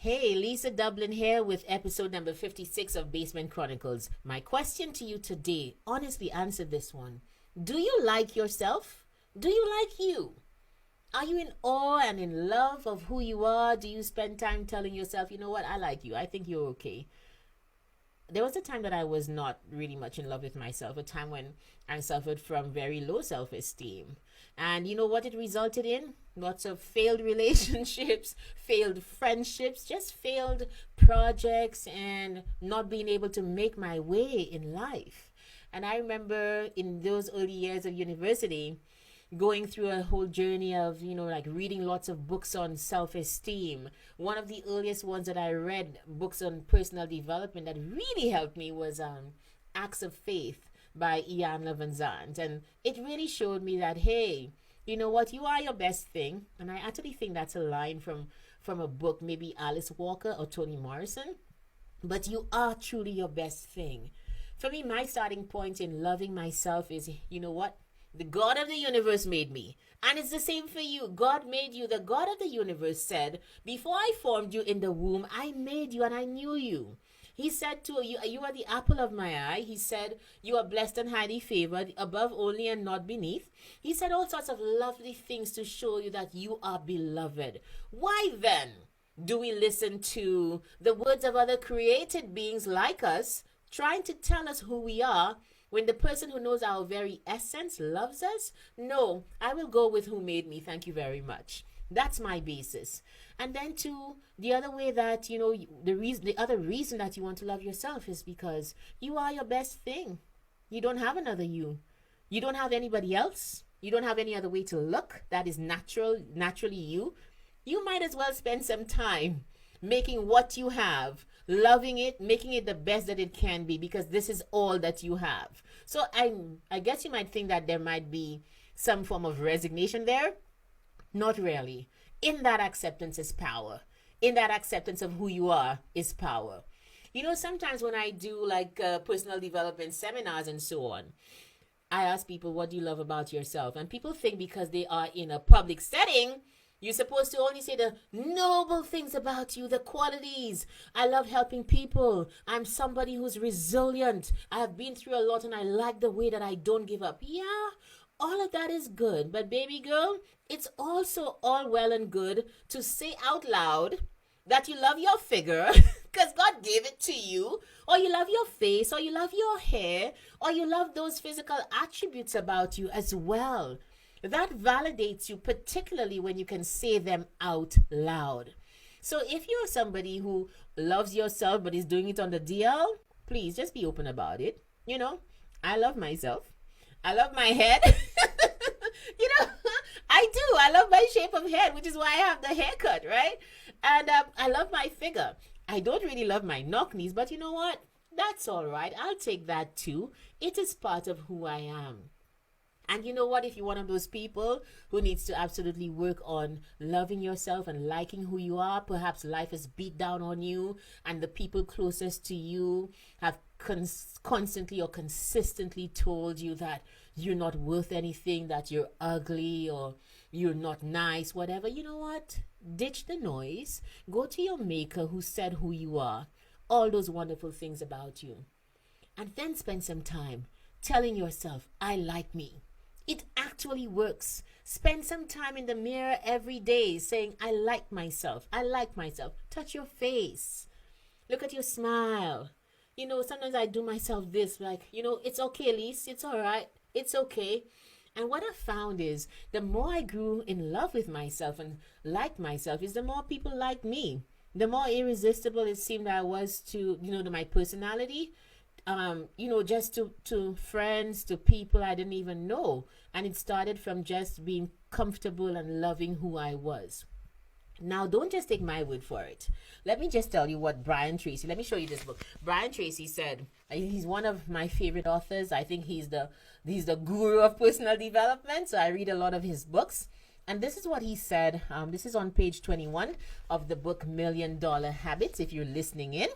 Hey, Lisa Dublin here with episode number 56 of Basement Chronicles. My question to you today, honestly answer this one. Do you like yourself? Do you like you? Are you in awe and in love of who you are? Do you spend time telling yourself, you know what, I like you. I think you're okay. There was a time that I was not really much in love with myself, a time when I suffered from very low self esteem. And you know what it resulted in? Lots of failed relationships, failed friendships, just failed projects, and not being able to make my way in life. And I remember in those early years of university, going through a whole journey of, like reading lots of books on self esteem. One of the earliest ones that I read, books on personal development, that really helped me was Acts of Faith by Ian Levinzant. And it really showed me that, hey, you know what, you are your best thing. And I actually think that's a line from a book, maybe Alice Walker or Toni Morrison. But you are truly your best thing. For me, my starting point in loving myself is, you know what? The God of the universe made me. And it's the same for you. God made you. The God of the universe said, before I formed you in the womb, I made you and I knew you. He said to you, you are the apple of my eye. He said, you are blessed and highly favored, above only and not beneath. He said all sorts of lovely things to show you that you are beloved. Why then do we listen to the words of other created beings like us, trying to tell us who we are, when the person who knows our very essence loves us? No, I will go with who made me. Thank you very much. That's my basis. And then to the other way that, the other reason that you want to love yourself is because you are your best thing. You don't have another you. You don't have anybody else. You don't have any other way to look that is naturally you. You might as well spend some time making what you have, loving it, making it the best that it can be, because this is all that you have. So I guess you might think that there might be some form of resignation there. Not really. In that acceptance is power. In that acceptance of who you are is power. Sometimes when I do personal development seminars and so on, I ask people, what do you love about yourself? And people think because they are in a public setting, you're supposed to only say the noble things about you, the qualities. I love helping people. I'm somebody who's resilient. I have been through a lot and I like the way that I don't give up. Yeah, all of that is good. But baby girl, it's also all well and good to say out loud that you love your figure because God gave it to you, or you love your face, or you love your hair, or you love those physical attributes about you as well. That validates you, particularly when you can say them out loud. So if you're somebody who loves yourself but is doing it on the DL, please just be open about it. I love myself. I love my head. I do. I love my shape of head, which is why I have the haircut, right? And I love my figure. I don't really love my knock knees, but you know what? That's all right. I'll take that too. It is part of who I am. And you know what? If you're one of those people who needs to absolutely work on loving yourself and liking who you are, perhaps life has beat down on you and the people closest to you have constantly or consistently told you that you're not worth anything, that you're ugly or you're not nice, whatever. You know what? Ditch the noise. Go to your maker who said who you are, all those wonderful things about you. And then spend some time telling yourself, I like me. It actually works. Spend some time in the mirror every day saying, I like myself. I like myself. Touch your face. Look at your smile. Sometimes I do myself this, it's okay, Lise. It's all right. It's okay. And what I found is the more I grew in love with myself and liked myself is the more people liked me. The more irresistible it seemed I was to my personality. Just to friends, to people I didn't even know. And it started from just being comfortable and loving who I was. Now, don't just take my word for it. Let me just tell you what Brian Tracy, let me show you this book. Brian Tracy said, he's one of my favorite authors. I think he's the guru of personal development. So I read a lot of his books. And this is what he said. This is on page 21 of the book $1 Million Habits, if you're listening in.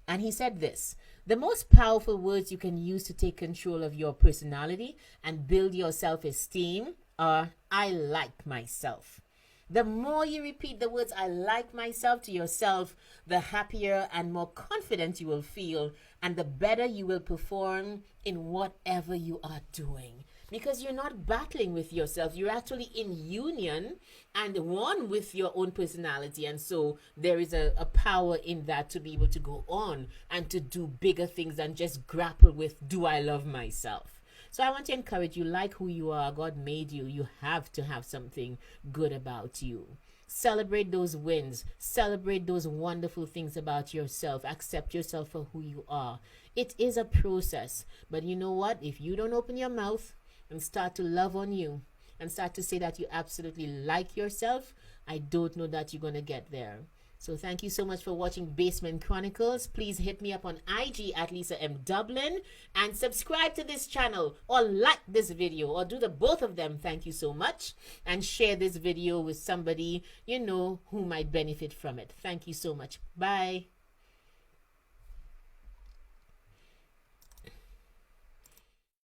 And he said this: the most powerful words you can use to take control of your personality and build your self-esteem are, I like myself. The more you repeat the words, I like myself, to yourself, the happier and more confident you will feel, and the better you will perform in whatever you are doing. Because you're not battling with yourself, you're actually in union and one with your own personality. And so there is a power in that to be able to go on and to do bigger things than just grapple with, do I love myself? So I want to encourage you, like who you are. God made you. You have to have something good about you. Celebrate those wins. Celebrate those wonderful things about yourself. Accept yourself for who you are. It is a process. But you know what? If you don't open your mouth and start to love on you and start to say that you absolutely like yourself, I don't know that you're going to get there. So thank you so much for watching Basement Chronicles. Please hit me up on IG at Lisa M. Dublin and subscribe to this channel or like this video or do the both of them. Thank you so much. And share this video with somebody you know who might benefit from it. Thank you so much. Bye.